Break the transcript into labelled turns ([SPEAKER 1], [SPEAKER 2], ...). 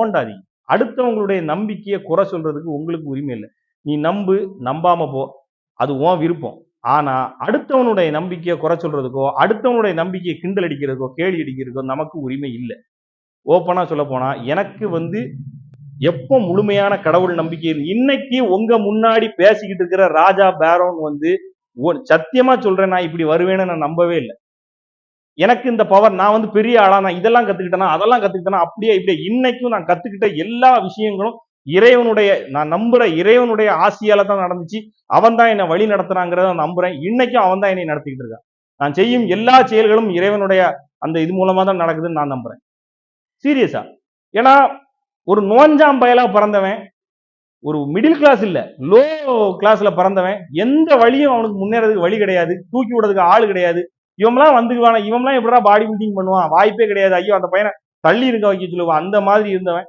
[SPEAKER 1] தோண்டாதீங்க. அடுத்தவங்களுடைய நம்பிக்கையை குறை சொல்றதுக்கு உங்களுக்கு உரிமை இல்லை. நீ நம்பு, நம்பாம போ, அது உன் விருப்பம். ஆனா அடுத்தவனுடைய நம்பிக்கையை குறை சொல்றதுக்கோ, அடுத்தவனுடைய நம்பிக்கையை கிண்டல் அடிக்கிறதுக்கோ, கேலி அடிக்கிறதுக்கோ நமக்கு உரிமை இல்லை. ஓப்பனா சொல்ல போனா எனக்கு எப்போ முழுமையான கடவுள் நம்பிக்கை இன்னைக்கு உங்க முன்னாடி பேசிக்கிட்டு இருக்கிற ராஜா பேரோன் சத்தியமா சொல்றேன், நான் இப்படி வருவேன்னு நான் நம்பவே இல்லை. எனக்கு இந்த பவர், நான் பெரிய ஆளா, நான் இதெல்லாம் கத்துக்கிட்டேனா, அதெல்லாம் கத்துக்கிட்டேனா, அப்படியே இப்படியே இன்னைக்கும் நான் கத்துக்கிட்ட எல்லா விஷயங்களும் இறைவனுடைய, நான் நம்புற இறைவனுடைய ஆசியால தான் நடந்துச்சு. அவன் தான் என்னை வழி நடத்துறாங்கிறத நம்புறேன். இன்னைக்கும் அவன் தான் என்னை நடத்திக்கிட்டு இருக்கான். நான் செய்யும் எல்லா செயல்களும் இறைவனுடைய அந்த இது மூலமா தான் நடக்குதுன்னு நான் நம்புறேன். சீரியஸா. ஏன்னா ஒரு நோஞ்சாம் பயலா பிறந்தவன், ஒரு மிடில் கிளாஸ் இல்ல, லோ கிளாஸ்ல பிறந்தவன், எந்த வழியும் அவனுக்கு முன்னேறதுக்கு வழி கிடையாது, தூக்கி விடுறதுக்கு ஆளு கிடையாது. இவன்லாம் வந்துக்குவான, இவன்லாம் எப்படா பாடி பில்டிங் பண்ணுவான், வாய்ப்பே கிடையாது. ஐயோ அந்த பையனை தள்ளி இருக்க வைக்க சொல்லுவான், அந்த மாதிரி இருந்தவன்